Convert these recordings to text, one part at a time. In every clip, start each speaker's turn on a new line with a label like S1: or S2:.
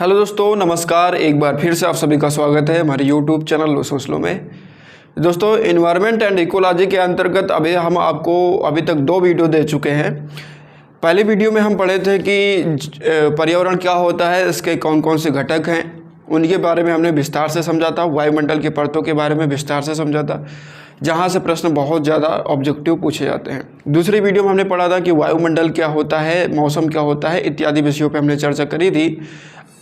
S1: Hello दोस्तों, नमस्कार। एक बार फिर से आप सभी का स्वागत है हमारे यूट्यूब चैनल लो सोच लो में। दोस्तों, इन्वायरमेंट एंड इकोलॉजी के अंतर्गत हम आपको अभी तक 2 वीडियो दे चुके हैं। पहले वीडियो में हम पढ़े थे कि पर्यावरण क्या होता है, इसके कौन कौन से घटक हैं, उनके बारे में हमने विस्तार से समझा था। वायुमंडल की परतों के बारे में विस्तार से समझा था, जहाँ से प्रश्न बहुत ज़्यादा ऑब्जेक्टिव पूछे जाते हैं। दूसरी वीडियो में हमने पढ़ा था कि वायुमंडल क्या होता है, मौसम क्या होता है, इत्यादि विषयों पे हमने चर्चा करी थी।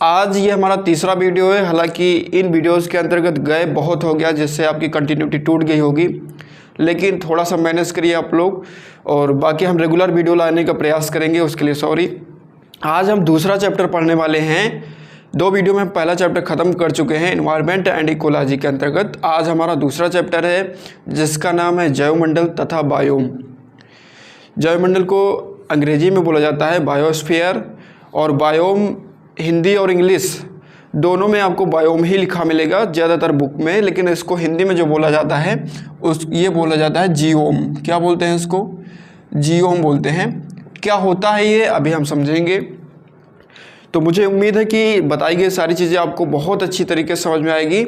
S1: आज ये हमारा तीसरा वीडियो है। हालांकि इन वीडियोस के अंतर्गत गए बहुत हो गया, जिससे आपकी कंटिन्यूटी टूट गई होगी, लेकिन थोड़ा सा मैनेज करिए आप लोग, और बाकी हम रेगुलर वीडियो लाने का प्रयास करेंगे, उसके लिए सॉरी। आज हम दूसरा चैप्टर पढ़ने वाले हैं। 2 वीडियो में हम पहला चैप्टर ख़त्म कर चुके हैं इन्वायरमेंट एंड इकोलॉजी के अंतर्गत। आज हमारा दूसरा चैप्टर है जिसका नाम है जैवमंडल तथा बायोम। जैवमंडल को अंग्रेजी में बोला जाता है बायोस्फीयर, और बायोम हिंदी और इंग्लिश दोनों में आपको बायोम ही लिखा मिलेगा ज़्यादातर बुक में, लेकिन इसको हिंदी में जो बोला जाता है ये बोला जाता है जियोम। क्या बोलते हैं इसको? जियोम बोलते हैं। क्या होता है ये अभी हम समझेंगे। तो मुझे उम्मीद है कि बताई गई सारी चीज़ें आपको बहुत अच्छी तरीके से समझ में आएगी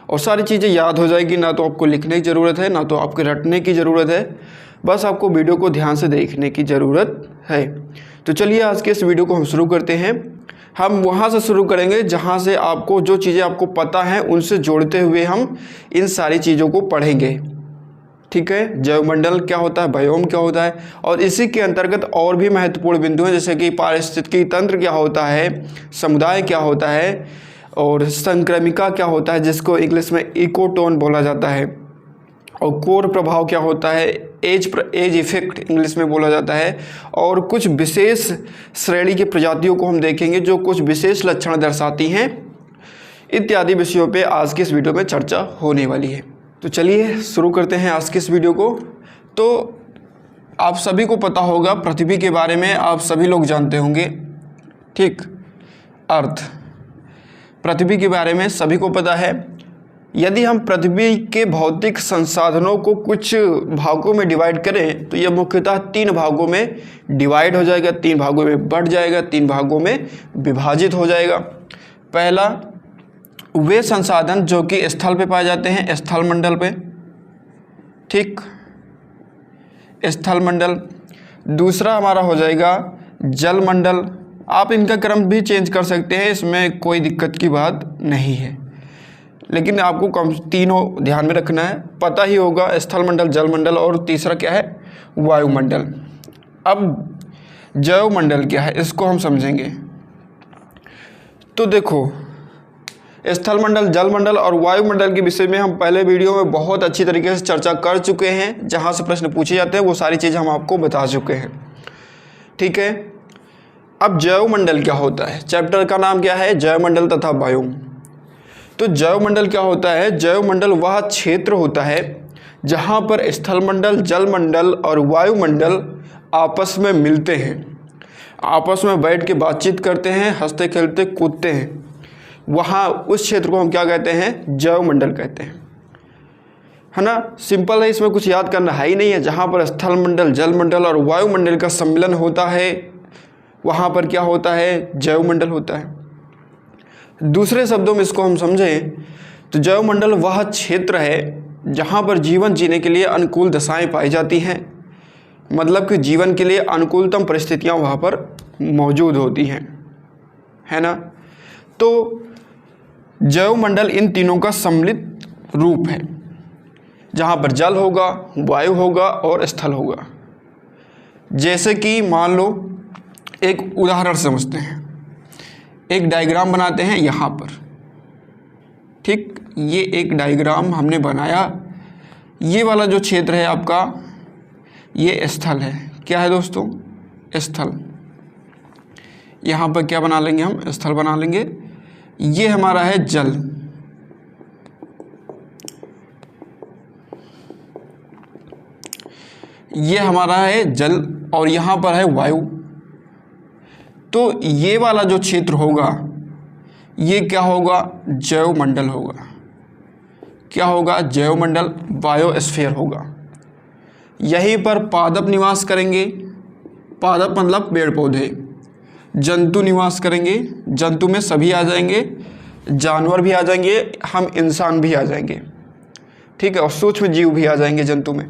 S1: और सारी चीज़ें याद हो जाएगी। ना तो आपको लिखने की ज़रूरत है, ना तो आपको रटने की ज़रूरत है, बस आपको वीडियो को ध्यान से देखने की ज़रूरत है। तो चलिए आज के इस वीडियो को हम शुरू करते हैं। हम वहाँ से शुरू करेंगे जहाँ से आपको जो चीज़ें आपको पता हैं उनसे जोड़ते हुए हम इन सारी चीज़ों को पढ़ेंगे। ठीक है, जैवमंडल क्या होता है, बायोम क्या होता है, और इसी के अंतर्गत और भी महत्वपूर्ण बिंदु हैं, जैसे कि पारिस्थितिकी तंत्र क्या होता है, समुदाय क्या होता है, और संक्रमिका क्या होता है जिसको इंग्लिश में इकोटोन बोला जाता है, और कोर प्रभाव क्या होता है, एज इफेक्ट इंग्लिश में बोला जाता है, और कुछ विशेष श्रेणी की प्रजातियों को हम देखेंगे जो कुछ विशेष लक्षण दर्शाती हैं। इत्यादि विषयों पे आज की इस वीडियो में चर्चा होने वाली है। तो चलिए शुरू करते हैं आज की इस वीडियो को। तो आप सभी को पता होगा, पृथ्वी के बारे में आप सभी लोग जानते होंगे। ठीक, अर्थ, पृथ्वी के बारे में सभी को पता है। यदि हम पृथ्वी के भौतिक संसाधनों को कुछ भागों में डिवाइड करें तो यह मुख्यतः 3 भागों में डिवाइड हो जाएगा, 3 भागों में बढ़ जाएगा, 3 भागों में विभाजित हो जाएगा। पहला, वे संसाधन जो कि स्थल पे पाए जाते हैं, स्थल मंडल पे। ठीक, स्थल मंडल। दूसरा हमारा हो जाएगा जल मंडल। आप इनका क्रम भी चेंज कर सकते हैं, इसमें कोई दिक्कत की बात नहीं है, लेकिन आपको कम तीनों ध्यान में रखना है। पता ही होगा, स्थल मंडल, जल मंडल, और तीसरा क्या है, वायुमंडल। अब जैवमंडल क्या है इसको हम समझेंगे। तो देखो, स्थल मंडल, जल मंडल और वायुमंडल के विषय में हम पहले वीडियो में बहुत अच्छी तरीके से चर्चा कर चुके हैं। जहाँ से प्रश्न पूछे जाते हैं वो सारी चीज़ें हम आपको बता चुके हैं। ठीक है, अब जैवमंडल क्या होता है, चैप्टर का नाम क्या है, जैवमंडल तथा बायोम। तो जैवमंडल क्या होता है? जैवमंडल वह क्षेत्र होता है जहाँ पर स्थल मंडल, जल मंडल और वायुमंडल आपस में मिलते हैं, आपस में बैठ के बातचीत करते हैं, हंसते खेलते कूदते हैं। वहाँ उस क्षेत्र को हम क्या कहते हैं, जैवमंडल कहते हैं। है ना, सिंपल है, इसमें कुछ याद करना है ही नहीं है। जहाँ पर स्थल मंडल, जल मंडल और वायुमंडल का सम्मिलन होता है वहाँ पर क्या होता है, जैवमंडल होता है। दूसरे शब्दों में इसको हम समझें तो जैवमंडल वह क्षेत्र है जहाँ पर जीवन जीने के लिए अनुकूल दशाएं पाई जाती हैं, मतलब कि जीवन के लिए अनुकूलतम परिस्थितियाँ वहाँ पर मौजूद होती हैं, है ना। तो जैवमंडल इन तीनों का सम्मिलित रूप है, जहाँ पर जल होगा, वायु होगा और स्थल होगा। जैसे कि मान लो एक उदाहरण समझते हैं, एक डायग्राम बनाते हैं यहाँ पर। ठीक, ये एक डायग्राम हमने बनाया। ये वाला जो क्षेत्र है आपका, ये स्थल है। क्या है दोस्तों, स्थल। यहाँ पर क्या बना लेंगे हम, स्थल बना लेंगे। ये हमारा है जल, ये हमारा है जल, और यहाँ पर है वायु। तो ये वाला जो क्षेत्र होगा ये क्या होगा, जैवमंडल होगा। क्या होगा, जैवमंडल, बायोस्फीयर होगा। यहीं पर पादप निवास करेंगे। पादप मतलब पेड़ पौधे, जंतु निवास करेंगे, जंतु में सभी आ जाएंगे, जानवर भी आ जाएंगे, हम इंसान भी आ जाएंगे, ठीक है, और सूक्ष्म जीव भी आ जाएंगे जंतु में।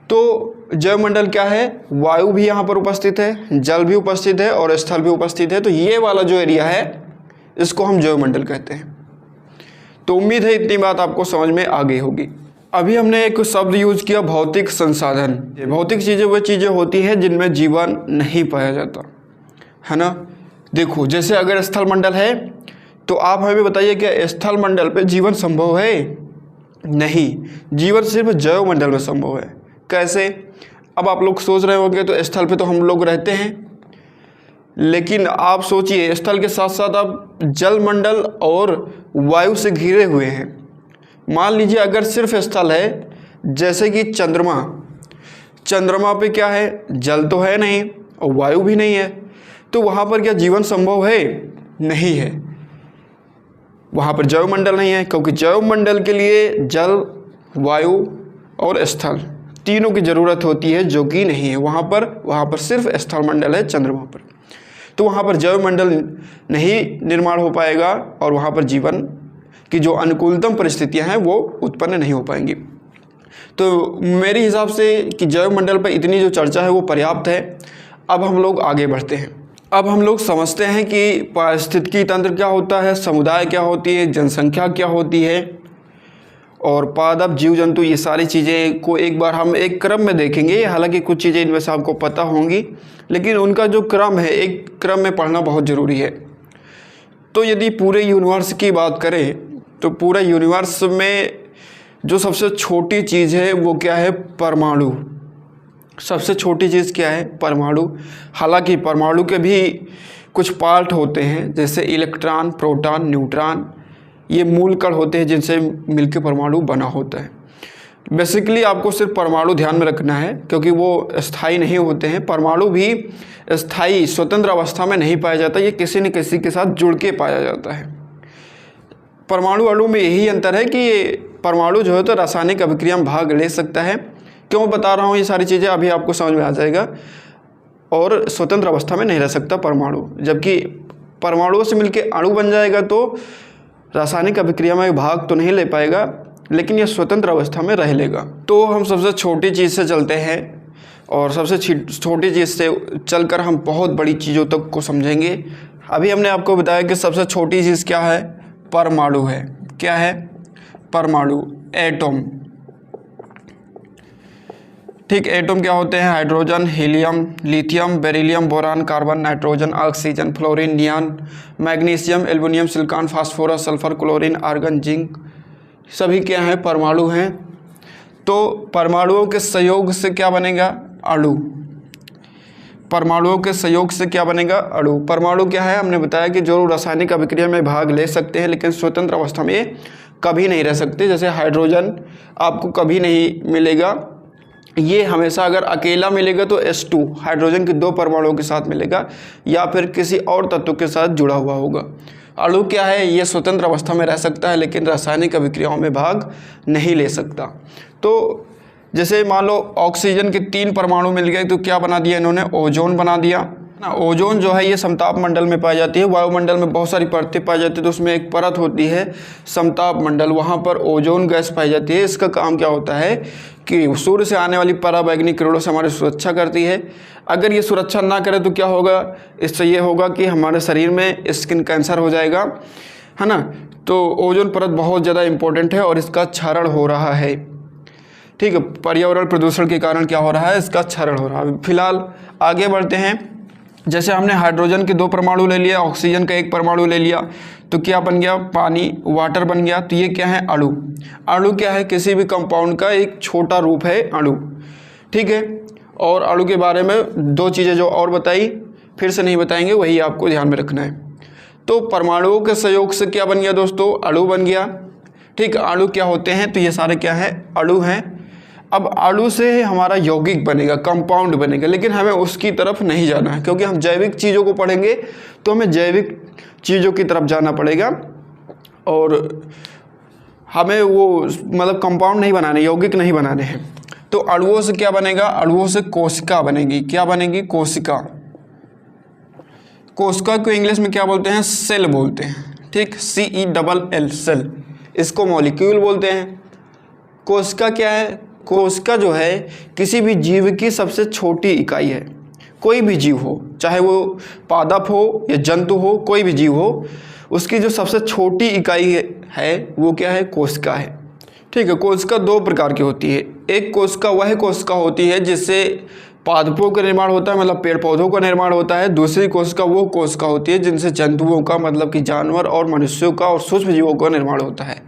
S1: तो जैवमंडल क्या है, वायु भी यहाँ पर उपस्थित है, जल भी उपस्थित है और स्थल भी उपस्थित है। तो ये वाला जो एरिया है इसको हम जैवमंडल कहते हैं। तो उम्मीद है इतनी बात आपको समझ में आ गई होगी। अभी हमने एक शब्द यूज किया, भौतिक संसाधन। भौतिक चीज़ें वो चीज़ें होती हैं जिनमें जीवन नहीं पाया जाता, है ना। देखो, जैसे अगर स्थल मंडल है तो आप हमें बताइए क्या स्थल मंडल पे जीवन संभव है? नहीं, जीवन सिर्फ जैव मंडल में संभव है। कैसे? अब आप लोग सोच रहे होंगे तो स्थल पे तो हम लोग रहते हैं, लेकिन आप सोचिए स्थल के साथ साथ आप जल मंडल और वायु से घिरे हुए हैं। मान लीजिए अगर सिर्फ स्थल है, जैसे कि चंद्रमा, चंद्रमा पे क्या है, जल तो है नहीं और वायु भी नहीं है, तो वहाँ पर क्या जीवन संभव है? नहीं है, वहाँ पर जैव मंडल नहीं है, क्योंकि जैव मंडल के लिए जल, वायु और स्थल तीनों की ज़रूरत होती है, जो कि नहीं है वहाँ पर सिर्फ स्थल मंडल है चंद्रमा पर। तो वहाँ पर जैव मंडल नहीं निर्माण हो पाएगा और वहाँ पर जीवन की जो अनुकूलतम परिस्थितियाँ हैं वो उत्पन्न नहीं हो पाएंगी। तो मेरे हिसाब से कि जैव मंडल पर इतनी जो चर्चा है वो पर्याप्त है। अब हम लोग आगे बढ़ते हैं। अब हम लोग समझते हैं कि पारिस्थितिकी तंत्र क्या होता है, समुदाय क्या होती है, जनसंख्या क्या होती है और पादप, जीव जंतु, ये सारी चीज़ें को एक बार हम एक क्रम में देखेंगे। हालांकि कुछ चीज़ें इनमें से आपको पता होंगी, लेकिन उनका जो क्रम है एक क्रम में पढ़ना बहुत ज़रूरी है। तो यदि पूरे यूनिवर्स की बात करें तो पूरे यूनिवर्स में जो सबसे छोटी चीज़ है वो क्या है? परमाणु। सबसे छोटी चीज़ क्या है? परमाणु। हालांकि परमाणु के भी कुछ पार्ट होते हैं, जैसे इलेक्ट्रॉन, प्रोटॉन, न्यूट्रॉन, ये मूल कण होते हैं जिनसे मिलकर परमाणु बना होता है। बेसिकली आपको सिर्फ परमाणु ध्यान में रखना है, क्योंकि वो स्थायी नहीं होते हैं। परमाणु भी स्थायी स्वतंत्र अवस्था में नहीं पाया जाता, ये किसी न किसी के साथ जुड़ के पाया जाता है। परमाणु अणु में यही अंतर है कि परमाणु जो है तो रासायनिक अभिक्रिया में भाग ले सकता है। क्यों बता रहा हूँ ये सारी चीज़ें, अभी आपको समझ में आ जाएगा। और स्वतंत्र अवस्था में नहीं रह सकता परमाणु, जबकि परमाणुओं से मिलकर अणु बन जाएगा तो रासायनिक अभिक्रिया में भाग तो नहीं ले पाएगा, लेकिन यह स्वतंत्र अवस्था में रह लेगा। तो हम सबसे छोटी चीज़ से चलते हैं और सबसे छोटी चीज़ से चलकर हम बहुत बड़ी चीज़ों तक को समझेंगे। अभी हमने आपको बताया कि सबसे छोटी चीज़ क्या है? परमाणु है। क्या है? परमाणु, एटम। ठीक, एटम क्या होते हैं? Hydrogen, helium, lithium, beryllium, boron, carbon, nitrogen, oxygen, fluorine, neon, magnesium, aluminium, silicon, phosphorus, sulphur, chlorine, argon, zinc, सभी क्या हैं? परमाणु हैं। तो परमाणुओं के सहयोग से क्या बनेगा? अणु। परमाणुओं के सहयोग से क्या बनेगा? अणु। परमाणु क्या है? हमने बताया कि जो रासायनिक अभिक्रिया में भाग ले सकते हैं, लेकिन स्वतंत्र अवस्था में कभी नहीं रह सकते। जैसे हाइड्रोजन आपको कभी नहीं मिलेगा, ये हमेशा अगर अकेला मिलेगा तो H2 हाइड्रोजन के 2 परमाणुओं के साथ मिलेगा, या फिर किसी और तत्व के साथ जुड़ा हुआ होगा। अणु क्या है? ये स्वतंत्र अवस्था में रह सकता है, लेकिन रासायनिक अभिक्रियाओं में भाग नहीं ले सकता। तो जैसे मान लो ऑक्सीजन के 3 परमाणु मिल गए तो क्या बना दिया इन्होंने? ओजोन बना दिया। ओजोन जो है ये समताप मंडल में पाई जाती है। वायुमंडल में बहुत सारी परतें पाई जाती है, तो उसमें एक परत होती है समताप मंडल, वहाँ पर ओजोन गैस पाई जाती है। इसका काम क्या होता है कि सूर्य से आने वाली पराबैंगनी किरणों से हमारी सुरक्षा करती है। अगर ये सुरक्षा ना करे तो क्या होगा? इससे ये होगा कि हमारे शरीर में स्किन कैंसर हो जाएगा, है ना। तो ओजोन परत बहुत ज़्यादा इम्पोर्टेंट है और इसका क्षरण हो रहा है। ठीक है, पर्यावरण प्रदूषण के कारण क्या हो रहा है? इसका क्षरण हो रहा है। फिलहाल आगे बढ़ते हैं। जैसे हमने हाइड्रोजन के 2 परमाणु ले लिया, ऑक्सीजन का 1 परमाणु ले लिया, तो क्या बन गया? पानी, वाटर बन गया। तो ये क्या है? अणु। अणु क्या है? किसी भी कंपाउंड का एक छोटा रूप है अणु। ठीक है, और अणु के बारे में 2 चीज़ें जो और बताई, फिर से नहीं बताएंगे, वही आपको ध्यान में रखना है। तो परमाणुओं के सहयोग से क्या बन गया दोस्तों? अणु बन गया। ठीक, अणु क्या होते हैं? तो ये सारे क्या है? अणु हैं। अब अणु से हमारा यौगिक बनेगा, कंपाउंड बनेगा, लेकिन हमें उसकी तरफ नहीं जाना है, क्योंकि हम जैविक चीज़ों को पढ़ेंगे तो हमें जैविक चीज़ों की तरफ जाना पड़ेगा और हमें वो मतलब कंपाउंड नहीं बनाने, यौगिक नहीं बनाने हैं। तो अणुओं से क्या बनेगा? अणुओं से कोशिका बनेगी। क्या बनेगी? कोशिका। कोशिका को इंग्लिश में क्या बोलते हैं? सेल बोलते हैं, ठीक, CELL सेल, इसको मॉलिक्यूल बोलते हैं। कोशिका क्या है? कोशिका जो है किसी भी जीव की सबसे छोटी इकाई है। कोई भी जीव हो, चाहे वो पादप हो या जंतु हो, कोई भी जीव हो, उसकी जो सबसे छोटी इकाई है वो क्या है? कोशिका है, ठीक है। कोशिका दो प्रकार की होती है। एक कोशिका वह कोशिका होती है जिससे पादपों का निर्माण होता है, मतलब पेड़ पौधों का निर्माण होता है। दूसरी कोशिका वो कोशिका होती है जिनसे जंतुओं का, मतलब कि जानवर और मनुष्यों का और सूक्ष्म जीवों का निर्माण होता है।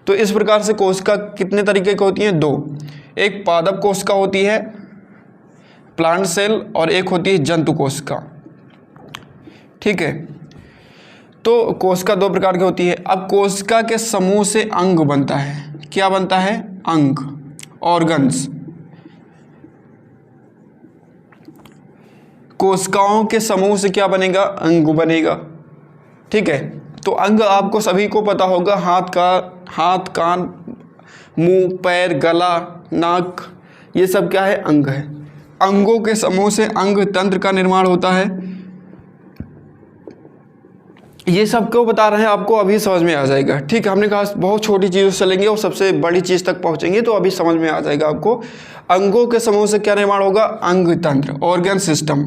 S1: तो इस प्रकार से कोशिका कितने तरीके की होती हैं? दो। एक पादप कोशिका होती है, प्लांट सेल, और एक होती है जंतु कोशिका, ठीक है। तो कोशिका दो प्रकार की होती है। अब कोशिका के समूह से अंग बनता है। क्या बनता है? अंग, ऑर्गन्स। कोशिकाओं के समूह से क्या बनेगा? अंग बनेगा, ठीक है। तो अंग आपको सभी को पता होगा, हाथ, कान, मुंह, पैर, गला, नाक, ये सब क्या है? अंग है। अंगों के समूह से अंग तंत्र का निर्माण होता है। ये सब क्यों बता रहे हैं आपको, अभी समझ में आ जाएगा, ठीक है। हमने कहा बहुत छोटी चीज़ों से चलेंगे और सबसे बड़ी चीज़ तक पहुंचेंगे, तो अभी समझ में आ जाएगा आपको। अंगों के समूह से क्या निर्माण होगा? अंग तंत्र, ऑर्गन सिस्टम।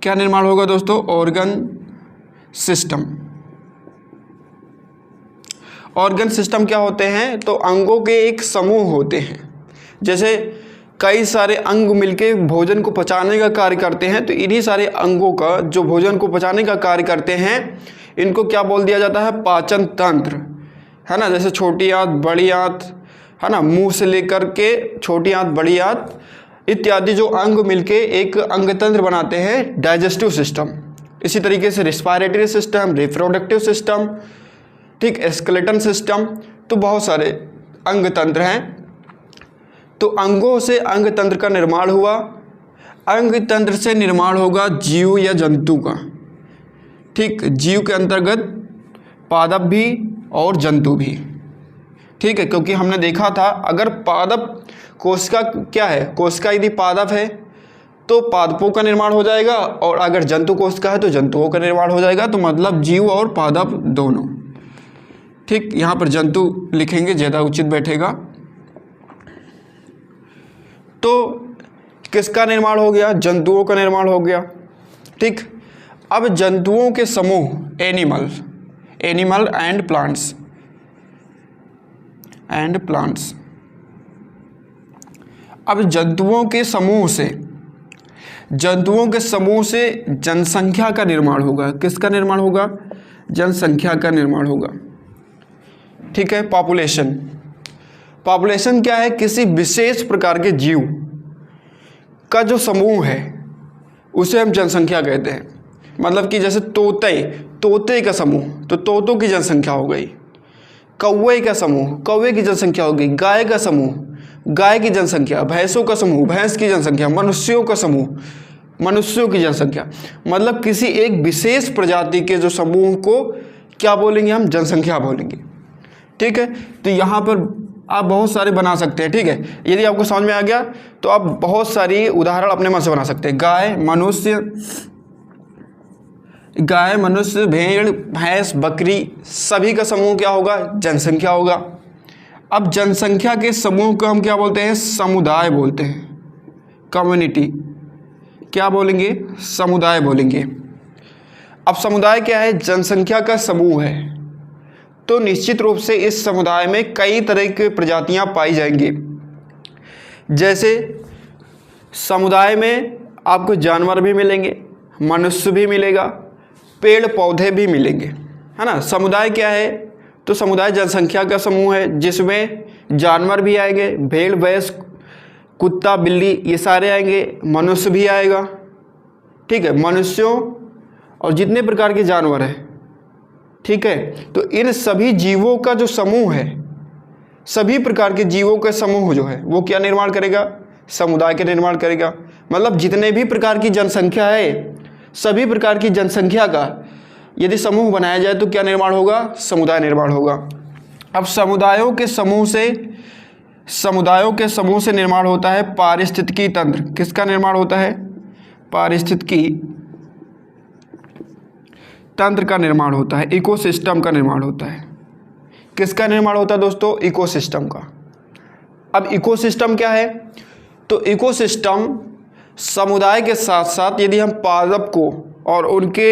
S1: क्या निर्माण होगा दोस्तों? Organ system. ऑर्गन सिस्टम क्या होते हैं? तो अंगों के एक समूह होते हैं। जैसे कई सारे अंग मिलके भोजन को पचाने का कार्य करते हैं, तो इन्हीं सारे अंगों का जो भोजन को पचाने का कार्य करते हैं, इनको क्या बोल दिया जाता है? पाचन तंत्र, है ना। जैसे छोटी आंत, बड़ी आंत, है ना, मुंह से लेकर के छोटी आंत, बड़ी आंत इत्यादि जो अंग मिलके एक अंग तंत्र बनाते हैं, डाइजेस्टिव सिस्टम। इसी तरीके से रिस्पायरेटरी सिस्टम, रिप्रोडक्टिव सिस्टम, ठीक, स्केलेटन सिस्टम, तो बहुत सारे अंग तंत्र हैं। तो अंगों से अंग तंत्र का निर्माण हुआ। अंग तंत्र से निर्माण होगा जीव या जंतु का, ठीक। जीव के अंतर्गत पादप भी और जंतु भी, ठीक है। क्योंकि हमने देखा था, अगर पादप कोशिका क्या है? कोशिका यदि पादप है तो पादपों का निर्माण हो जाएगा, और अगर जंतु कोशिका है तो जंतुओं का निर्माण हो जाएगा। तो मतलब जीव और पादप दोनों, ठीक। यहाँ पर जंतु लिखेंगे, ज़्यादा उचित बैठेगा। तो किसका निर्माण हो गया? जंतुओं का निर्माण हो गया, ठीक। अब जंतुओं के समूह, एनिमल एंड प्लांट्स। अब जंतुओं के समूह से जनसंख्या का निर्माण होगा। किसका निर्माण होगा? जनसंख्या का निर्माण होगा, ठीक है। पॉपुलेशन क्या है? किसी विशेष प्रकार के जीव का जो समूह है उसे हम जनसंख्या कहते हैं। मतलब कि जैसे तोते का समूह, तो तोतों की जनसंख्या हो गई। कौवे का समूह, कौवे की जनसंख्या हो गई। गाय का समूह, गाय की जनसंख्या। भैंसों का समूह, भैंस की जनसंख्या। मनुष्यों का समूह, मनुष्यों की जनसंख्या। मतलब किसी एक विशेष प्रजाति के जो समूह को क्या बोलेंगे? हम जनसंख्या बोलेंगे, ठीक है। तो यहाँ पर आप बहुत सारे बना सकते हैं, ठीक है। यदि आपको समझ में आ गया तो आप बहुत सारी उदाहरण अपने मन से बना सकते हैं। गाय, मनुष्य, भेड़, भैंस, बकरी, सभी का समूह क्या होगा? जनसंख्या होगा। अब जनसंख्या के समूह को हम क्या बोलते हैं? समुदाय बोलते हैं, कम्युनिटी। क्या बोलेंगे? समुदाय बोलेंगे। अब समुदाय क्या है? जनसंख्या का समूह है। तो निश्चित रूप से इस समुदाय में कई तरह की प्रजातियां पाई जाएंगी। जैसे समुदाय में आपको जानवर भी मिलेंगे, मनुष्य भी मिलेगा, पेड़ पौधे भी मिलेंगे, है ना। समुदाय क्या है? तो समुदाय जनसंख्या का समूह है जिसमें जानवर भी आएंगे, भेड़, भैंस, कुत्ता, बिल्ली, ये सारे आएंगे, मनुष्य भी आएगा, ठीक है। मनुष्यों और जितने प्रकार के जानवर हैं, ठीक है। तो इन सभी जीवों का जो समूह है, सभी प्रकार के जीवों का समूह जो है वो क्या निर्माण करेगा? समुदाय का निर्माण करेगा। मतलब जितने भी प्रकार की जनसंख्या है, सभी प्रकार की जनसंख्या का यदि समूह बनाया जाए तो क्या निर्माण होगा? समुदाय निर्माण होगा। अब समुदायों के समूह से निर्माण होता है पारिस्थितिकी तंत्र। किसका निर्माण होता है? पारिस्थितिकी तंत्र का निर्माण होता है, इकोसिस्टम का निर्माण होता है। किसका निर्माण होता है दोस्तों? इकोसिस्टम का। अब इकोसिस्टम क्या है? तो इकोसिस्टम समुदाय के साथ साथ यदि हम पादप को और उनके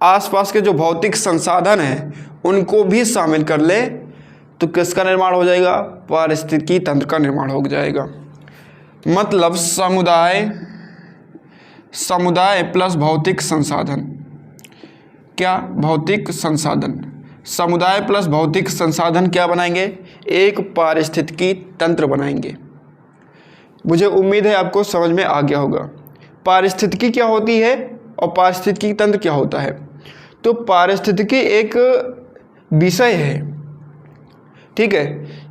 S1: आसपास के जो भौतिक संसाधन हैं उनको भी शामिल कर ले तो किसका निर्माण हो जाएगा? पारिस्थितिकी तंत्र का निर्माण हो जाएगा। मतलब समुदाय प्लस भौतिक संसाधन। क्या? भौतिक संसाधन। समुदाय प्लस भौतिक संसाधन क्या बनाएंगे? एक पारिस्थितिकी तंत्र बनाएंगे। मुझे उम्मीद है आपको समझ में आ गया होगा पारिस्थितिकी क्या होती है और पारिस्थितिकी तंत्र क्या होता है। तो पारिस्थितिकी एक विषय है, ठीक है।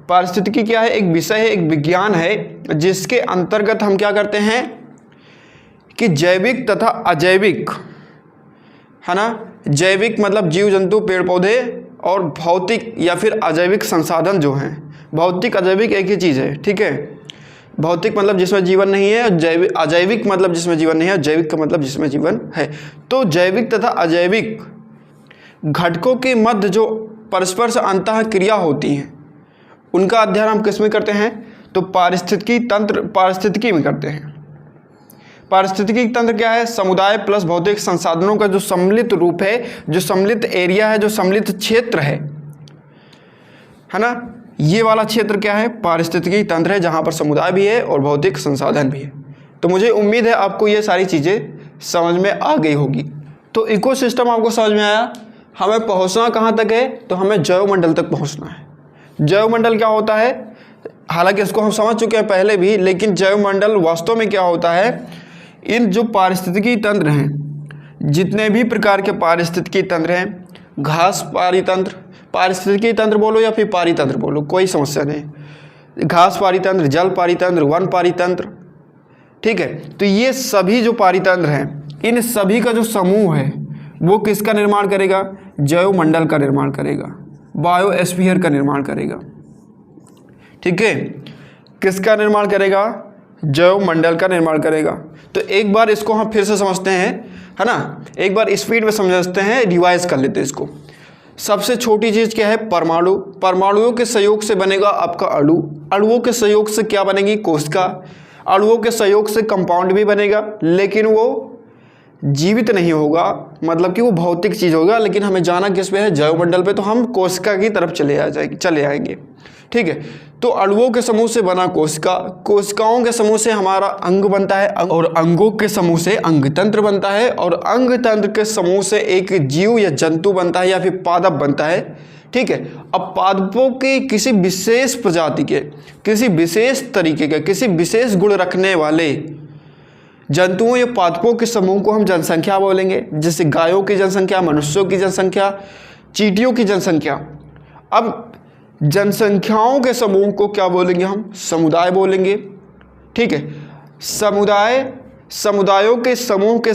S1: पारिस्थितिकी क्या है? एक विषय है, एक विज्ञान है जिसके अंतर्गत हम क्या करते हैं कि जैविक तथा अजैविक, है ना, जैविक मतलब जीव जंतु पेड़ पौधे और भौतिक या फिर अजैविक संसाधन जो हैं, भौतिक अजैविक एक ही चीज़ है, ठीक है। भौतिक मतलब जिसमें जीवन नहीं है और जैविक अजैविक मतलब जिसमें जीवन नहीं है और जैविक का मतलब जिसमें जीवन है। तो जैविक तथा अजैविक घटकों के मध्य जो परस्पर से अंतः क्रिया होती हैं उनका अध्ययन हम किस में करते हैं? तो पारिस्थितिकी तंत्र, पारिस्थितिकी में करते हैं। पारिस्थितिकी तंत्र क्या है? समुदाय प्लस भौतिक संसाधनों का जो सम्मिलित रूप है, जो सम्मिलित एरिया है, जो सम्मिलित क्षेत्र है ना, ये वाला क्षेत्र क्या है? पारिस्थितिकी तंत्र है, जहाँ पर समुदाय भी है और भौतिक संसाधन भी है। तो मुझे उम्मीद है आपको ये सारी चीज़ें समझ में आ गई होगी। तो इकोसिस्टम आपको समझ में आया। हमें पहुँचना कहाँ तक है? तो हमें जैवमंडल तक पहुँचना है। जैवमंडल क्या होता है? हालांकि इसको हम समझ चुके हैं पहले भी, लेकिन जैवमंडल वास्तव में क्या होता है? इन जो पारिस्थितिकी तंत्र हैं, जितने भी प्रकार के पारिस्थितिकी तंत्र हैं, घास पारितंत्र, पारिस्थितिकी तंत्र बोलो या फिर पारितंत्र बोलो, कोई समस्या नहीं। घास पारितंत्र, जल पारितंत्र, वन पारितंत्र, ठीक है। तो ये सभी जो पारितंत्र हैं, इन सभी का जो समूह है वो किसका निर्माण करेगा? जैवमंडल का निर्माण करेगा, बायोस्फीयर का निर्माण करेगा, ठीक है। किसका निर्माण करेगा? जैवमंडल का निर्माण करेगा। तो एक बार इसको हम फिर से समझते हैं, है ना, एक बार स्पीड में समझते हैं, रिवाइज कर लेते हैं इसको। सबसे छोटी चीज़ क्या है? परमाणु। परमाणुओं के सहयोग से बनेगा आपका अणु। अणुओं के सहयोग से क्या बनेगी? कोशिका। अणुओं के सहयोग से कंपाउंड भी बनेगा, लेकिन वो जीवित नहीं होगा, मतलब कि वो भौतिक चीज़ होगा। लेकिन हमें जाना किस पे है? जैवमंडल पे। तो हम कोशिका की तरफ चले आएंगे, ठीक है। तो अणुओं के समूह से बना कोशिका, कोशिकाओं के समूह से हमारा अंग बनता है, और अंगों के समूह से अंग तंत्र बनता है, और अंग तंत्र के समूह से एक जीव या जंतु बनता है या फिर पादप बनता है, ठीक है। अब पादपों के किसी विशेष प्रजाति के, किसी विशेष तरीके के, किसी विशेष गुण रखने वाले जंतुओं या पादपों के समूह को हम जनसंख्या बोलेंगे, जैसे गायों की जनसंख्या, मनुष्यों की जनसंख्या, चींटियों की जनसंख्या। अब जनसंख्याओं के समूह को क्या बोलेंगे? हम समुदाय बोलेंगे, ठीक है। समुदायों के समूह के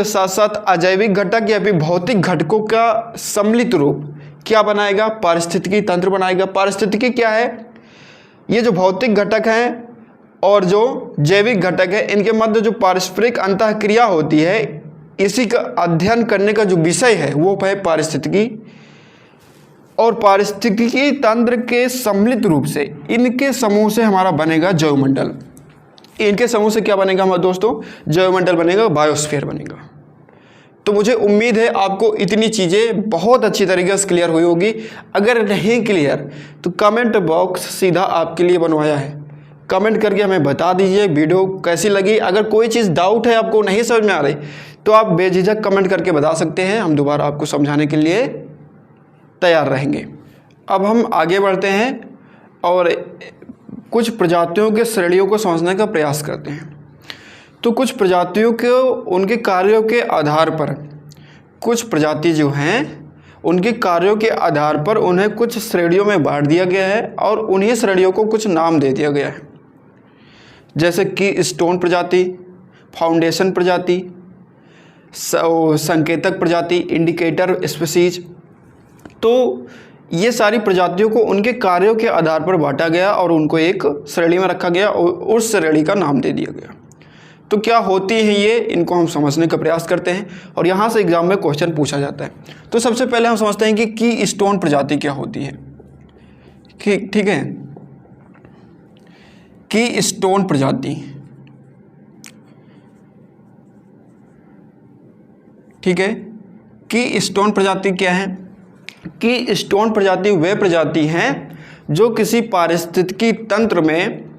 S1: साथ साथ अजैविक घटक या फिर भौतिक घटकों का सम्मिलित रूप क्या बनाएगा? पारिस्थितिकी तंत्र बनाएगा। पारिस्थितिकी क्या है? ये जो भौतिक घटक हैं और जो जैविक घटक है, इनके मध्य जो पारस्परिक अंतःक्रिया होती है, इसी का अध्ययन करने का जो विषय है वो है पारिस्थितिकी। और पारिस्थितिकी तंत्र के सम्मिलित रूप से इनके समूह से हमारा बनेगा जैवमंडल। इनके समूह से क्या बनेगा हमारे दोस्तों? जैवमंडल बनेगा, बायोस्फीयर बनेगा। तो मुझे उम्मीद है आपको इतनी चीज़ें बहुत अच्छी तरीके से क्लियर हुई होगी। अगर नहीं क्लियर तो कमेंट बॉक्स सीधा आपके लिए बनवाया है, कमेंट करके हमें बता दीजिए वीडियो कैसी लगी। अगर कोई चीज़ डाउट है, आपको नहीं समझ में आ रही, तो आप बेझिझक कमेंट करके बता सकते हैं, हम दोबारा आपको समझाने के लिए तैयार रहेंगे। अब हम आगे बढ़ते हैं और कुछ प्रजातियों के श्रेणियों को समझने का प्रयास करते हैं। तो कुछ प्रजातियों को उनके कार्यों के आधार पर, कुछ प्रजाति जो हैं उनके कार्यों के आधार पर उन्हें कुछ श्रेणियों में बांट दिया गया है और उन्हीं श्रेणियों को कुछ नाम दे दिया गया है, जैसे कि स्टोन प्रजाति, फाउंडेशन प्रजाति, संकेतक प्रजाति, इंडिकेटर स्पीसीज। तो ये सारी प्रजातियों को उनके कार्यों के आधार पर बांटा गया और उनको एक श्रेणी में रखा गया और उस श्रेणी का नाम दे दिया गया। तो क्या होती हैं ये, इनको हम समझने का प्रयास करते हैं और यहाँ से एग्जाम में क्वेश्चन पूछा जाता है। तो सबसे पहले हम समझते हैं कि कीस्टोन प्रजाति क्या होती है। ठीक है, कीस्टोन प्रजाति, ठीक है। कीस्टोन प्रजाति क्या है? कीस्टोन प्रजाति वे प्रजाति हैं जो किसी पारिस्थितिकी तंत्र में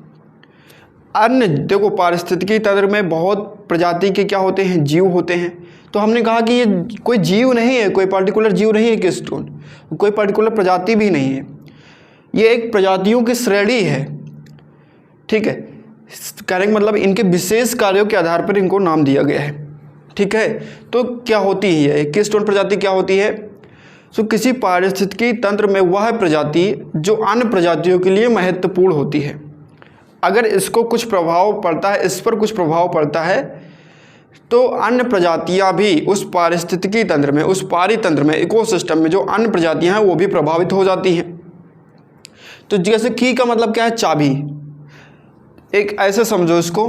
S1: अन्य, देखो पारिस्थितिकी तंत्र में बहुत प्रजाति के क्या होते हैं, जीव होते हैं। तो हमने कहा कि ये कोई जीव नहीं है, कोई पर्टिकुलर जीव नहीं है कीस्टोन, कोई पर्टिकुलर प्रजाति भी नहीं है, ये एक प्रजातियों की श्रेणी है। ठीक है, कहने का मतलब इनके विशेष कार्यों के आधार पर इनको नाम दिया गया है। ठीक है, तो क्या होती है ये कीस्टोन प्रजाति, क्या होती है? तो किसी पारिस्थितिकी तंत्र में वह प्रजाति जो अन्य प्रजातियों के लिए महत्वपूर्ण होती है, अगर इसको कुछ प्रभाव पड़ता है, इस पर कुछ प्रभाव पड़ता है, तो अन्य प्रजातियां भी उस पारिस्थितिकी तंत्र में, उस पारितंत्र में, इकोसिस्टम में जो अन्य प्रजातियां हैं वो भी प्रभावित हो जाती हैं। तो जैसे की का मतलब क्या है? चाबी। एक ऐसे समझो इसको,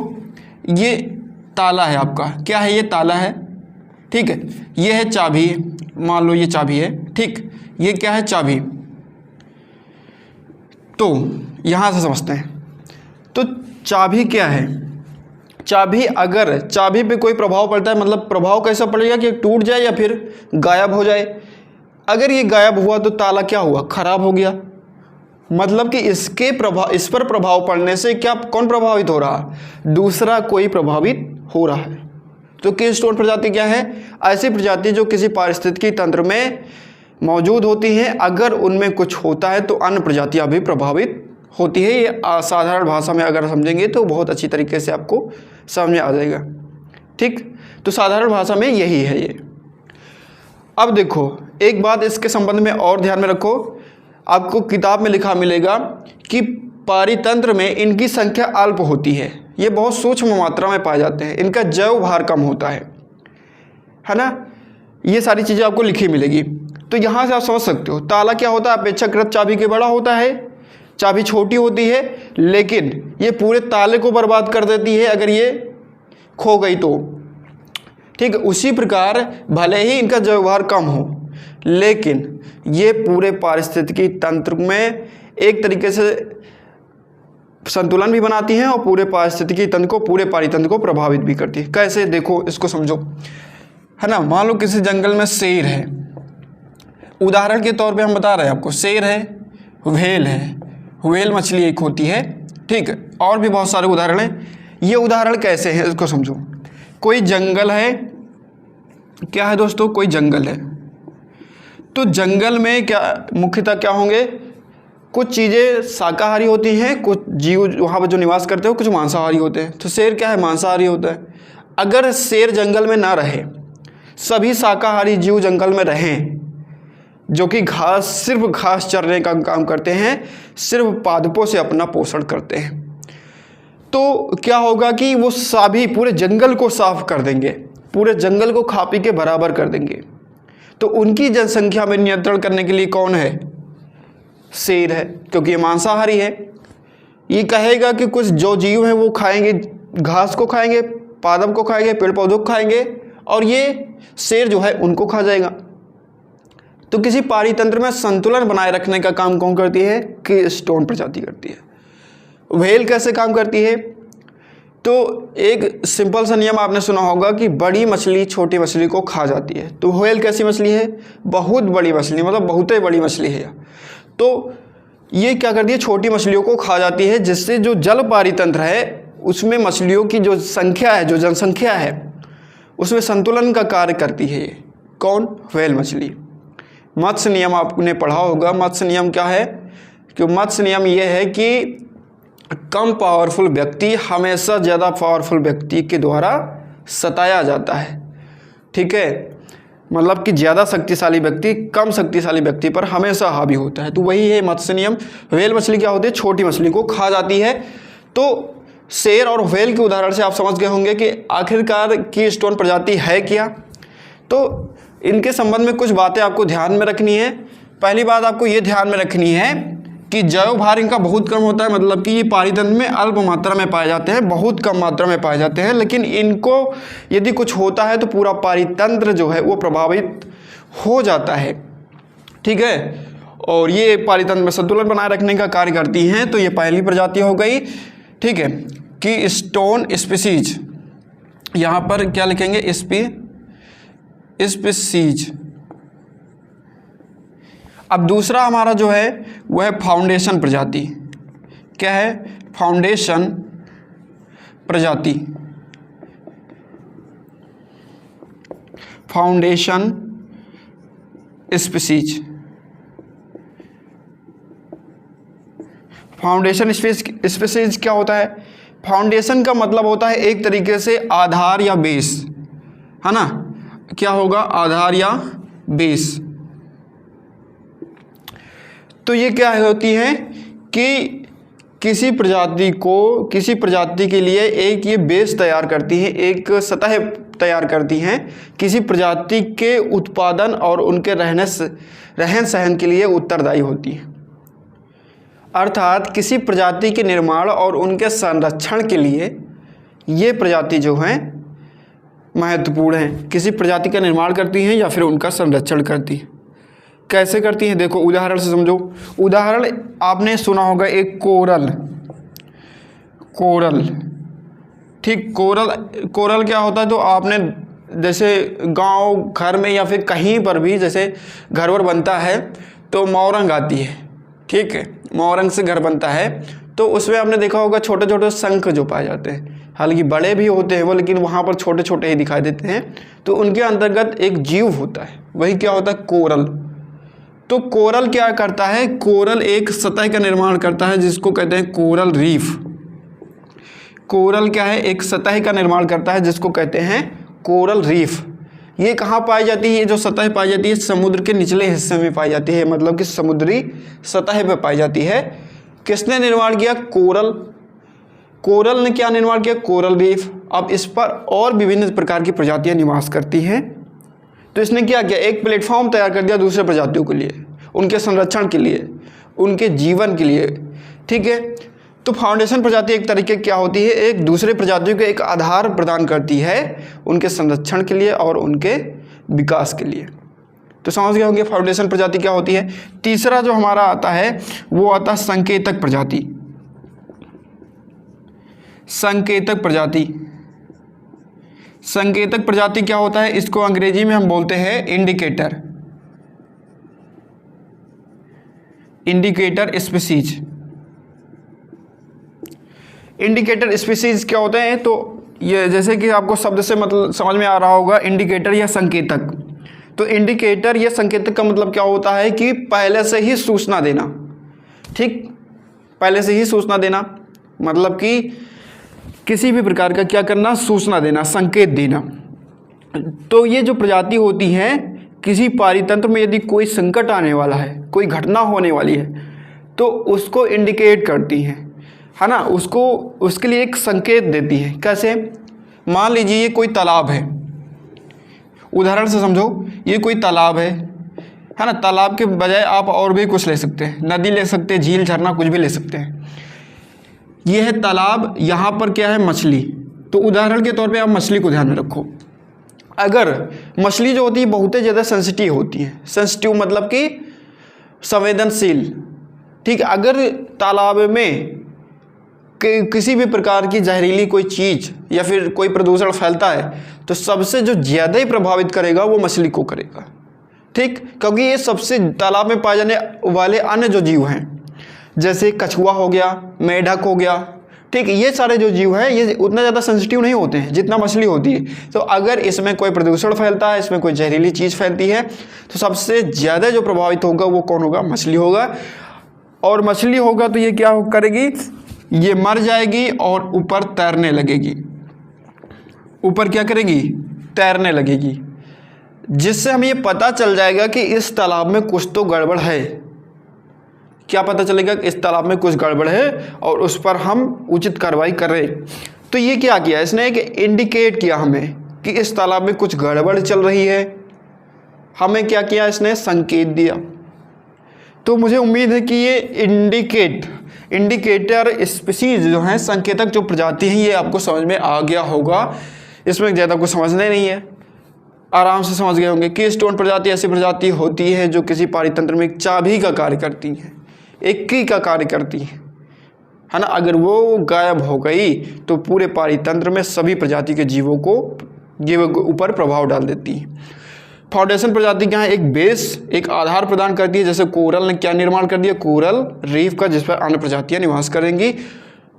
S1: ये ताला है आपका, क्या है ये? ताला है। ठीक है, ये है चाबी, मान लो ये चाबी है। ठीक, ये क्या है? चाबी। तो यहाँ से समझते हैं, तो चाबी क्या है? चाबी, अगर चाबी पे कोई प्रभाव पड़ता है, मतलब प्रभाव कैसा पड़ेगा कि टूट जाए या फिर गायब हो जाए। अगर ये गायब हुआ तो ताला क्या हुआ? खराब हो गया। मतलब कि इसके प्रभाव, इस पर प्रभाव पड़ने से क्या, कौन प्रभावित हो रहा? दूसरा कोई प्रभावित हो रहा है। तो कीस्टोन प्रजाति क्या है? ऐसी प्रजाति जो किसी पारिस्थितिकी तंत्र में मौजूद होती हैं, अगर उनमें कुछ होता है तो अन्य प्रजातियां भी प्रभावित होती है। ये साधारण भाषा में अगर समझेंगे तो बहुत अच्छी तरीके से आपको समझ में आ जाएगा। ठीक, तो साधारण भाषा में यही है ये। अब देखो एक बात इसके संबंध में और ध्यान में रखो, आपको किताब में लिखा मिलेगा कि पारितंत्र में इनकी संख्या अल्प होती है, ये बहुत सूक्ष्म मात्रा में पाए जाते हैं, इनका जैव भार कम होता है ना। ये सारी चीज़ें आपको लिखी मिलेगी। तो यहाँ से आप समझ सकते हो ताला क्या होता है? अपेक्षाकृत चाबी के बड़ा होता है। चाबी छोटी होती है लेकिन ये पूरे ताले को बर्बाद कर देती है अगर ये खो गई तो। ठीक है, उसी प्रकार भले ही इनका व्यवहार कम हो, लेकिन ये पूरे पारिस्थितिकी तंत्र में एक तरीके से संतुलन भी बनाती हैं और पूरे पारिस्थितिकी तंत्र को, पूरे पारितंत्र को प्रभावित भी करती है। कैसे? देखो इसको समझो, है ना। मान लो किसी जंगल में शेर है, उदाहरण के तौर पे हम बता रहे हैं आपको, शेर है, व्हेल है, व्हेल मछली एक होती है। ठीक है, और भी बहुत सारे उदाहरण हैं। ये उदाहरण कैसे हैं इसको समझो। कोई जंगल है, क्या है दोस्तों? कोई जंगल है, तो जंगल में क्या मुख्यतः क्या होंगे? कुछ चीज़ें शाकाहारी होती हैं, कुछ जीव वहाँ पर जो निवास करते हो कुछ मांसाहारी होते हैं। तो शेर क्या है? मांसाहारी होता है। अगर शेर जंगल में ना रहे, सभी शाकाहारी जीव जंगल में रहें, जो कि घास, सिर्फ घास चरने का काम करते हैं, सिर्फ पादपों से अपना पोषण करते हैं, तो क्या होगा कि वो सभी पूरे जंगल को साफ कर देंगे, पूरे जंगल को खा पी के बराबर कर देंगे। तो उनकी जनसंख्या में नियंत्रण करने के लिए कौन है? शेर है, क्योंकि ये मांसाहारी है। ये कहेगा कि कुछ जो जीव हैं वो खाएंगे, घास को खाएंगे, पादप को खाएंगे, पेड़ पौधों को खाएंगे, और ये शेर जो है उनको खा जाएगा। तो किसी पारितंत्र में संतुलन बनाए रखने का काम कौन करती है? कीस्टोन प्रजाति करती है। व्हेल कैसे काम करती है? तो एक सिंपल सा नियम आपने सुना होगा कि बड़ी मछली छोटी मछली को खा जाती है। तो व्हेल कैसी मछली है? बहुत बड़ी मछली, मतलब बहुत ही बड़ी मछली है। तो ये क्या करती है? छोटी मछलियों को खा जाती है, जिससे जो जल पारितंत्र है उसमें मछलियों की जो संख्या है, जो जनसंख्या है, उसमें संतुलन का कार्य करती है। ये कौन? व्हेल मछली। मत्स्य नियम आपने पढ़ा होगा। मत्स्य नियम क्या है? कि मत्स्य नियम ये है कि कम पावरफुल व्यक्ति हमेशा ज़्यादा पावरफुल व्यक्ति के द्वारा सताया जाता है। ठीक है, मतलब कि ज़्यादा शक्तिशाली व्यक्ति कम शक्तिशाली व्यक्ति पर हमेशा हावी होता है। तो वही है मत्स्य नियम। व्हेल मछली क्या होती है? छोटी मछली को खा जाती है। तो शेर और व्हेल के उदाहरण से आप समझ गए होंगे कि आखिरकार कीस्टोन प्रजाति है क्या। तो इनके संबंध में कुछ बातें आपको ध्यान में रखनी है। पहली बात आपको ये ध्यान में रखनी है कि जैव भार इनका बहुत कम होता है, मतलब कि ये पारितंत्र में अल्प मात्रा में पाए जाते हैं, बहुत कम मात्रा में पाए जाते हैं। लेकिन इनको यदि कुछ होता है तो पूरा पारितंत्र जो है वो प्रभावित हो जाता है, ठीक है। और ये पारितंत्र में संतुलन बनाए रखने का कार्य करती हैं। तो ये पहली प्रजाति हो गई, ठीक है, कि स्टोन स्पीसीज। यहाँ पर क्या लिखेंगे, स्पीसीज। अब दूसरा हमारा जो है वह है फाउंडेशन प्रजाति। क्या है, फाउंडेशन प्रजाति। Foundation species. फाउंडेशन स्पीसीज क्या होता है? फाउंडेशन का मतलब होता है एक तरीके से आधार या बेस, है ना। क्या होगा, आधार या बेस। तो ये क्या होती है कि किसी प्रजाति के लिए एक ये बेस तैयार करती है, एक सतह तैयार करती हैं किसी प्रजाति के उत्पादन और उनके रहन सहन के लिए उत्तरदायी होती है। अर्थात किसी प्रजाति के निर्माण और उनके संरक्षण के लिए ये प्रजाति जो हैं महत्वपूर्ण हैं। किसी प्रजाति का निर्माण करती हैं या फिर उनका संरक्षण करती हैं। कैसे करती हैं, देखो उदाहरण से समझो। उदाहरण आपने सुना होगा एक कोरल, ठीक। कोरल क्या होता है, तो आपने जैसे गांव घर में या फिर कहीं पर भी जैसे घर वर बनता है तो मौरंग आती है, ठीक है। मौरंग से घर बनता है तो उसमें आपने देखा होगा छोटे छोटे शंख जो पाए जाते हैं, हालांकि बड़े भी होते हैं वो, लेकिन वहाँ पर छोटे छोटे ही दिखाई देते हैं। तो उनके अंतर्गत एक जीव होता है, वही क्या होता है, कोरल। तो कोरल क्या करता है, कोरल एक सतह का निर्माण करता है जिसको कहते हैं कोरल रीफ। कोरल क्या है, एक सतह का निर्माण करता है जिसको कहते हैं कोरल रीफ। ये कहाँ पाई जाती है, जो सतह पाई जाती है समुद्र के निचले हिस्से में पाई जाती है, मतलब कि समुद्री सतह पे पाई जाती है। किसने निर्माण किया, कोरल ने क्या निर्माण किया, कोरल रीफ। अब इस पर और विभिन्न प्रकार की प्रजातियां निवास करती हैं। तो इसने क्या किया, एक प्लेटफॉर्म तैयार कर दिया दूसरे प्रजातियों के लिए, उनके संरक्षण के लिए, उनके जीवन के लिए, ठीक है। तो फाउंडेशन प्रजाति एक तरीके क्या होती है, एक दूसरे प्रजातियों को एक आधार प्रदान करती है उनके संरक्षण के लिए और उनके विकास के लिए। तो समझ गए होंगे फाउंडेशन प्रजाति क्या होती है। तीसरा जो हमारा आता है वो आता है संकेतक प्रजाति। संकेतक प्रजाति, संकेतक प्रजाति क्या होता है, इसको अंग्रेजी में हम बोलते हैं indicator, indicator species. Indicator species क्या होते हैं, तो ये जैसे कि आपको शब्द से मतलब समझ में आ रहा होगा, इंडिकेटर या संकेतक। तो इंडिकेटर या संकेतक का मतलब क्या होता है कि पहले से ही सूचना देना, ठीक। पहले से ही सूचना देना मतलब कि किसी भी प्रकार का क्या करना, सूचना देना, संकेत देना। तो ये जो प्रजाति होती हैं, किसी पारितंत्र में यदि कोई संकट आने वाला है, कोई घटना होने वाली है, तो उसको इंडिकेट करती हैं, है ना। उसको उसके लिए एक संकेत देती है। कैसे, मान लीजिए ये कोई तालाब है, उदाहरण से समझो, ये कोई तालाब है ना। तालाब के बजाय आप और भी कुछ ले सकते हैं, नदी ले सकते हैं, झील झरना कुछ भी ले सकते हैं। ये है तालाब, यहाँ पर क्या है, मछली। तो उदाहरण के तौर पे आप मछली को ध्यान में रखो। अगर मछली जो होती है बहुत ही ज़्यादा सेंसिटिव होती है, सेंसिटिव मतलब कि संवेदनशील, ठीक। अगर तालाब में किसी भी प्रकार की जहरीली कोई चीज़ या फिर कोई प्रदूषण फैलता है तो सबसे जो ज़्यादा ही प्रभावित करेगा वो मछली को करेगा, ठीक। क्योंकि ये सबसे तालाब में पाए जाने वाले अन्य जो जीव हैं, जैसे कछुआ हो गया, मेढक हो गया, ठीक। ये सारे जो जीव हैं ये उतना ज़्यादा सेंसिटिव नहीं होते हैं जितना मछली होती है। तो अगर इसमें कोई प्रदूषण फैलता है, इसमें कोई जहरीली चीज़ फैलती है, तो सबसे ज़्यादा जो प्रभावित होगा वो कौन होगा, मछली होगा। और मछली होगा तो ये क्या करेगी, ये मर जाएगी और ऊपर तैरने लगेगी। ऊपर क्या करेगी, तैरने लगेगी, जिससे हमें ये पता चल जाएगा कि इस तालाब में कुछ तो गड़बड़ है। क्या पता चलेगा कि इस तालाब में कुछ गड़बड़ है और उस पर हम उचित कार्रवाई करें। तो ये क्या किया इसने, कि इंडिकेट किया हमें कि इस तालाब में कुछ गड़बड़ चल रही है। हमें क्या किया इसने, संकेत दिया। तो मुझे उम्मीद है कि ये इंडिकेटर स्पीसीज जो हैं, संकेतक जो प्रजाति हैं, ये आपको समझ में आ गया होगा। इसमें ज़्यादा कुछ समझना नहीं है, आराम से समझ गए होंगे। कीस्टोन प्रजाति ऐसी प्रजाति होती है जो किसी पारितंत्र में एक चाबी का कार्य करती है, एक की का कार्य करती है ना। अगर वो गायब हो गई तो पूरे पारितंत्र में सभी प्रजाति के जीवों के ऊपर प्रभाव डाल देती है। फाउंडेशन प्रजाति क्या है? एक बेस, एक आधार प्रदान करती है। जैसे कोरल ने क्या निर्माण कर दिया? कोरल रीफ का, जिस पर अन्य प्रजातियां निवास करेंगी।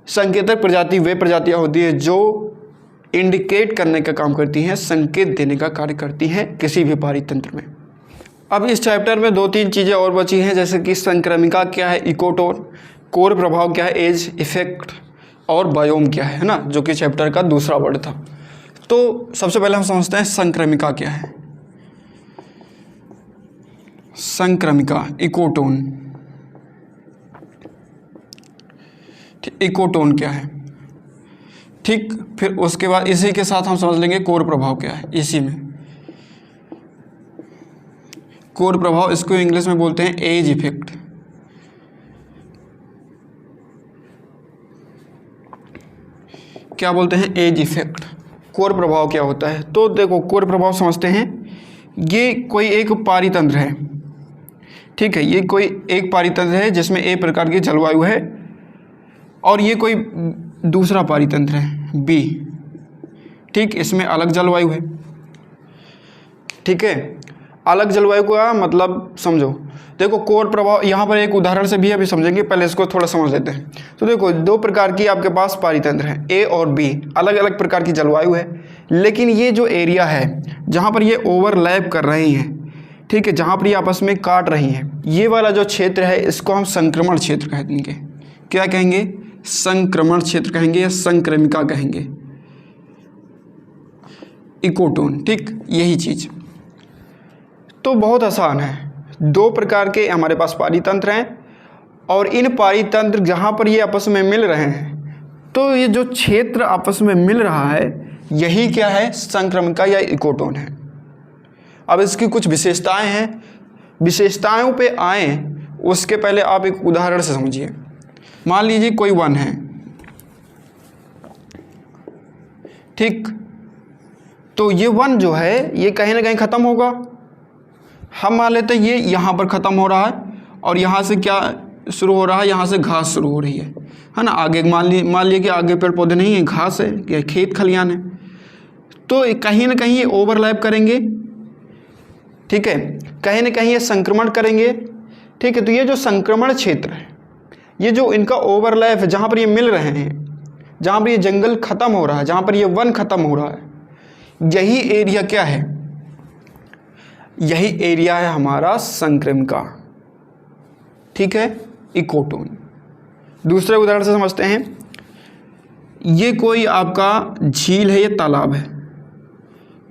S1: संकेतक प्रजाति वे प्रजातियां होती है जो इंडिकेट करने का काम करती हैं, संकेत देने का कार्य करती हैं किसी भी पारितंत्र में। अब इस चैप्टर में 2-3 चीज़ें और बची हैं, जैसे कि संक्रमिका क्या है, इकोटोन, कोर प्रभाव क्या है, एज इफेक्ट, और बायोम क्या है ना, जो कि चैप्टर का दूसरा वर्ड था। तो सबसे पहले हम समझते हैं संक्रमिका क्या है। संक्रमिका, इकोटोन, इकोटोन क्या है, ठीक। फिर उसके बाद इसी के साथ हम समझ लेंगे कोर प्रभाव क्या है। इसी में कोर प्रभाव, इसको इंग्लिश में बोलते हैं एज इफेक्ट। क्या बोलते हैं? As effect. कोर प्रभाव क्या होता है? तो देखो, कोर प्रभाव समझते हैं, ये कोई एक पारितंत्र है, ठीक है। ये कोई एक पारितंत्र है जिसमें एक प्रकार की जलवायु है, और ये कोई दूसरा पारितंत्र है बी, ठीक। इसमें अलग जलवायु है, ठीक है। अलग जलवायु का मतलब समझो। देखो, कोर प्रभाव यहाँ पर एक उदाहरण से भी अभी समझेंगे, पहले इसको थोड़ा समझ लेते हैं। तो देखो, 2 प्रकार की आपके पास पारितंत्र हैं, ए और बी, अलग अलग प्रकार की जलवायु है। लेकिन ये जो एरिया है जहाँ पर ये ओवरलैप कर रही हैं, ठीक है, जहाँ पर ये आपस में काट रही हैं, ये वाला जो क्षेत्र है इसको हम संक्रमण क्षेत्र कहेंगे। क्या कहेंगे? संक्रमण क्षेत्र कहेंगे या संक्रमिका कहेंगे, इकोटोन, ठीक। यही चीज। तो बहुत आसान है, 2 प्रकार के हमारे पास पारितंत्र हैं, और इन पारितंत्र जहाँ पर ये आपस में मिल रहे हैं, तो ये जो क्षेत्र आपस में मिल रहा है, यही क्या है? संक्रमिका या इकोटोन है। अब इसकी कुछ विशेषताएं हैं, विशेषताओं पे आए उसके पहले आप एक उदाहरण से समझिए। मान लीजिए कोई वन है, ठीक। तो ये वन जो है ये कहीं ना कहीं ख़त्म होगा। हम मान लेते हैं ये यहाँ पर ख़त्म हो रहा है, और यहाँ से क्या शुरू हो रहा है? यहाँ से घास शुरू हो रही है ना। आगे मान लीजिए कि आगे पेड़ पौधे नहीं है, घास है, या खेत खलियान है। तो कहीं ना कहीं ये ओवरलैप करेंगे, ठीक है, कहीं ना कहीं ये संक्रमण करेंगे, ठीक है। तो ये जो संक्रमण क्षेत्र है, ये जो इनका ओवरलैप है, जहाँ पर ये मिल रहे हैं, जहाँ पर ये जंगल ख़त्म हो रहा है, जहाँ पर ये वन ख़त्म हो रहा है, यही एरिया क्या है? यही एरिया है हमारा संक्रमिका, ठीक है, इकोटोन। दूसरे उदाहरण से समझते हैं। ये कोई आपका झील है, ये तालाब है।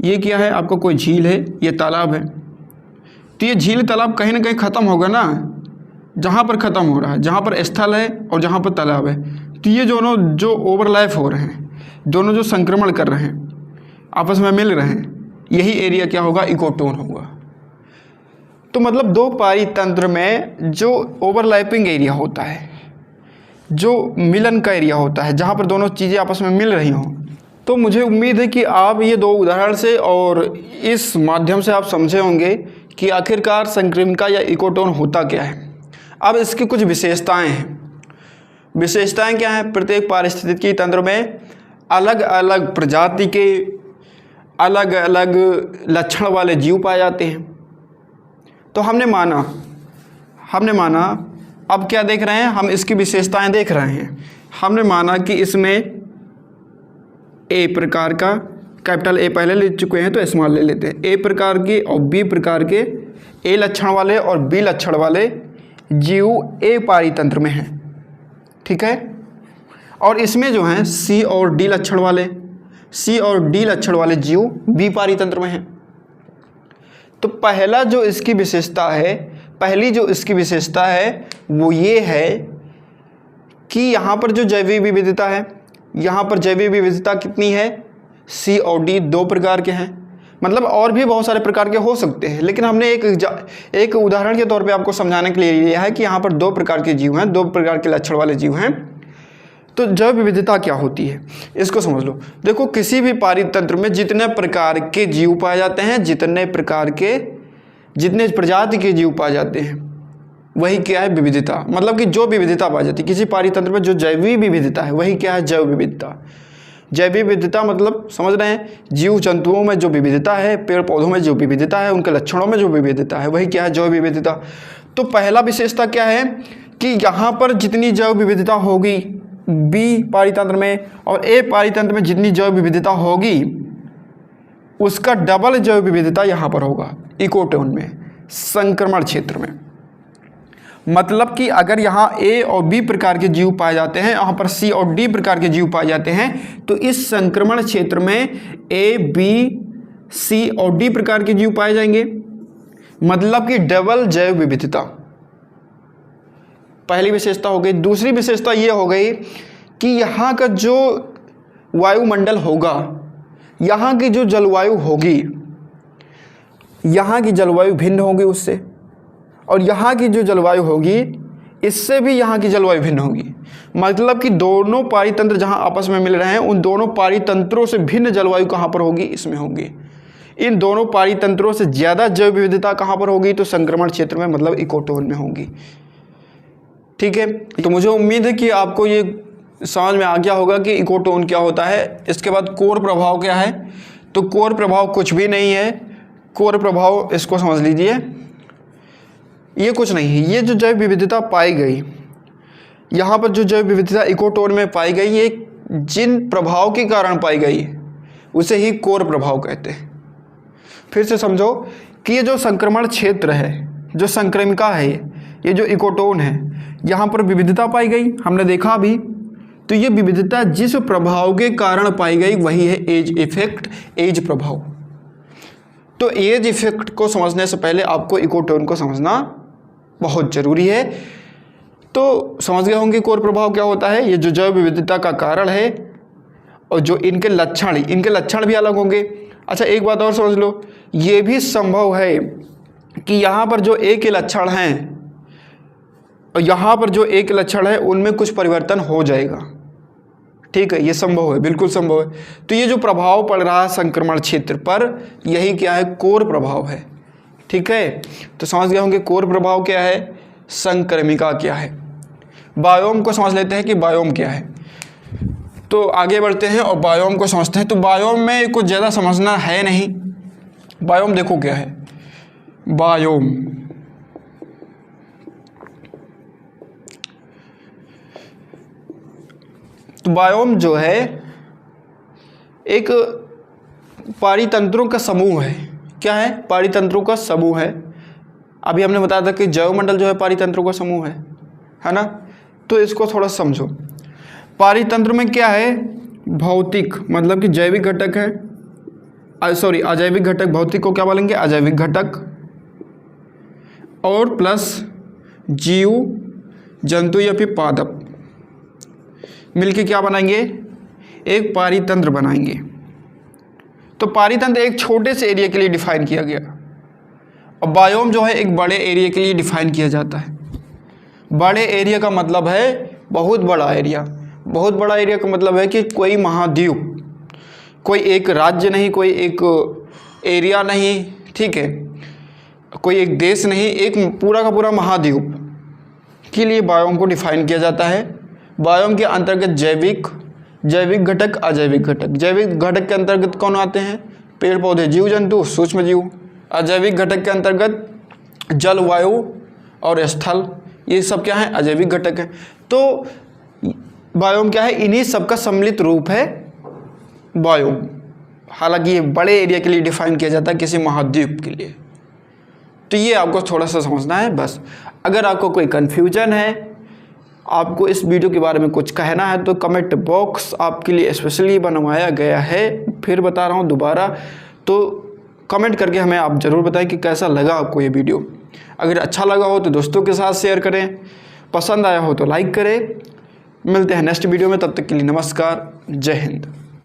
S1: ये क्या है? आपका कोई झील है, ये तालाब है। तो ये झील तालाब कहीं ना कहीं ख़त्म होगा ना, जहाँ पर ख़त्म हो रहा है, जहाँ पर स्थल है और जहाँ पर तालाब है। तो ये दोनों जो ओवरलैप हो रहे हैं, दोनों जो संक्रमण कर रहे हैं, आपस में मिल रहे हैं, यही एरिया क्या होगा? इकोटोन होगा। तो मतलब 2 पारितंत्र में जो ओवरलैपिंग एरिया होता है, जो मिलन का एरिया होता है, जहाँ पर दोनों चीज़ें आपस में मिल रही हों। तो मुझे उम्मीद है कि आप ये 2 उदाहरण से और इस माध्यम से आप समझे होंगे कि आखिरकार संक्रमिका या इकोटोन होता क्या है। अब इसकी कुछ विशेषताएं हैं। विशेषताएं क्या हैं? प्रत्येक पारिस्थितिकी तंत्र में अलग अलग प्रजाति के अलग अलग लक्षण वाले जीव पाए जाते हैं। तो हमने माना अब क्या देख रहे हैं हम? इसकी विशेषताएं देख रहे हैं। हमने माना कि इसमें ए प्रकार का, कैपिटल ए पहले ले चुके हैं तो स्मॉल ले लेते हैं, ए प्रकार के और बी प्रकार के, ए लक्षण वाले और बी लक्षण वाले जीव ए पारितंत्र में हैं, ठीक है। और इसमें जो हैं सी और डी लक्षण वाले जीव बी पारितंत्र में हैं। तो पहली जो इसकी विशेषता है वो ये है कि यहाँ पर जो जैविक विविधता है, यहाँ पर जैविक विविधता कितनी है? सी और डी 2 प्रकार के हैं। मतलब और भी बहुत सारे प्रकार के हो सकते हैं, लेकिन हमने एक उदाहरण के तौर पे आपको समझाने के लिए लिया है कि यहाँ पर 2 प्रकार के जीव हैं, 2 प्रकार के लक्षण वाले जीव हैं। तो जैव विविधता क्या होती है इसको समझ लो। देखो, किसी भी पारितंत्र में जितने प्रकार के जीव पाए जाते हैं, जितने प्रजाति के जीव पाए जाते हैं, वही क्या है? विविधता। मतलब कि जो विविधता पाई जाती है किसी पारितंत्र में, जो जैविक विविधता है, वही क्या है? जैव विविधता। जैविक विविधता मतलब समझ रहे हैं, जीव जंतुओं में जो विविधता है, पेड़ पौधों में जो विविधता है, उनके लक्षणों में जो विविधता है, वही क्या है? जैव विविधता। तो पहला विशेषता क्या है कि यहाँ पर जितनी जैव विविधता होगी बी पारितंत्र में और ए पारितंत्र में जितनी जैव विविधता होगी उसका डबल जैव विविधता यहाँ पर होगा इकोटोन में, संक्रमण क्षेत्र में। मतलब कि अगर यहाँ ए और बी प्रकार के जीव पाए जाते हैं, यहाँ पर सी और डी प्रकार के जीव पाए जाते हैं, तो इस संक्रमण क्षेत्र में ए, बी, सी और डी प्रकार के जीव पाए जाएंगे। मतलब कि डबल जैव विविधता पहली विशेषता हो गई। दूसरी विशेषता ये हो गई कि यहाँ का जो वायुमंडल होगा, यहाँ की जो जलवायु होगी, यहाँ की जलवायु भिन्न होगी उससे, और यहाँ की जो जलवायु होगी इससे भी यहाँ की जलवायु भिन्न होगी। मतलब कि दोनों पारितंत्र जहाँ आपस में मिल रहे हैं, उन दोनों पारितंत्रों से भिन्न जलवायु कहाँ पर होगी? इसमें होगी। इन दोनों पारितंत्रों से ज़्यादा जैव विविधता कहाँ पर होगी? तो संक्रमण क्षेत्र में, मतलब इकोटोन में होगी। ठीक है, तो मुझे उम्मीद है कि आपको ये समझ में आ गया होगा कि इकोटोन क्या होता है। इसके बाद कोर प्रभाव क्या है? तो कोर प्रभाव कुछ भी नहीं है। कोर प्रभाव इसको समझ लीजिए, ये कुछ नहीं है। ये जो जैव विविधता पाई गई, यहाँ पर जो जैव विविधता इकोटोन में पाई गई, ये जिन प्रभाव के कारण पाई गई उसे ही कोर प्रभाव कहते हैं। फिर से समझो कि ये जो संक्रमण क्षेत्र है, जो संक्रमिका है, ये जो इकोटोन है, यहाँ पर विविधता पाई गई, हमने देखा अभी। तो ये विविधता जिस प्रभाव के कारण पाई गई वही है एज इफेक्ट, एज प्रभाव। तो एज इफेक्ट को समझने से पहले आपको इकोटोन को समझना बहुत ज़रूरी है। तो समझ गए होंगे कोर प्रभाव क्या होता है, ये जो जैव विविधता का कारण है, और जो इनके लक्षण भी अलग होंगे। अच्छा, एक बात और समझ लो, ये भी संभव है कि यहाँ पर जो ए के लक्षण हैं और यहाँ पर जो एक लक्षण है उनमें कुछ परिवर्तन हो जाएगा। ठीक है, ये संभव है, बिल्कुल संभव है। तो ये जो प्रभाव पड़ रहा है संक्रमण क्षेत्र पर, यही क्या है? कोर प्रभाव है। ठीक है, तो समझ गए होंगे कोर प्रभाव क्या है, संक्रमिका क्या है। बायोम को समझ लेते हैं कि बायोम क्या है। तो आगे बढ़ते हैं और बायोम को समझते हैं। तो बायोम में कुछ ज़्यादा समझना है नहीं। बायोम देखो क्या है। बायोम तो बायोम जो है एक पारितंत्रों का समूह है। क्या है? पारितंत्रों का समूह है। अभी हमने बताया था कि जैवमंडल जो है पारितंत्रों का समूह है ना। तो इसको थोड़ा समझो। पारितंत्र में क्या है? भौतिक मतलब कि जैविक घटक है, अजैविक घटक। भौतिक को क्या बोलेंगे? अजैविक घटक। और प्लस जीव, जंतु या फिर पादप मिलके क्या बनाएंगे? एक पारितंत्र बनाएंगे। तो पारितंत्र एक छोटे से एरिया के लिए डिफाइन किया गया, और बायोम जो है एक बड़े एरिया के लिए डिफाइन किया जाता है। बड़े एरिया का मतलब है बहुत बड़ा एरिया। बहुत बड़ा एरिया का मतलब है कि कोई महाद्वीप, कोई एक राज्य नहीं, कोई एक एरिया नहीं, ठीक है, कोई एक देश नहीं, एक पूरा का पूरा महाद्वीप के लिए बायोम को डिफाइन किया जाता है। बायोम के अंतर्गत जैविक घटक, अजैविक घटक। जैविक घटक के अंतर्गत कौन आते हैं? पेड़ पौधे, जीव जंतु, सूक्ष्म जीव। अजैविक घटक के अंतर्गत जल, वायु और स्थल, ये सब क्या है? अजैविक घटक है। तो बायोम क्या है? इन्हीं सबका सम्मिलित रूप है बायोम। हालांकि ये बड़े एरिया के लिए डिफाइन किया जाता है, किसी महाद्वीप के लिए। तो ये आपको थोड़ा सा समझना है बस। अगर आपको कोई कन्फ्यूजन है, आपको इस वीडियो के बारे में कुछ कहना है, तो कमेंट बॉक्स आपके लिए स्पेशली बनवाया गया है। फिर बता रहा हूँ दोबारा, तो कमेंट करके हमें आप ज़रूर बताएं कि कैसा लगा आपको ये वीडियो। अगर अच्छा लगा हो तो दोस्तों के साथ शेयर करें, पसंद आया हो तो लाइक करें। मिलते हैं नेक्स्ट वीडियो में, तब तक के लिए नमस्कार, जय हिंद।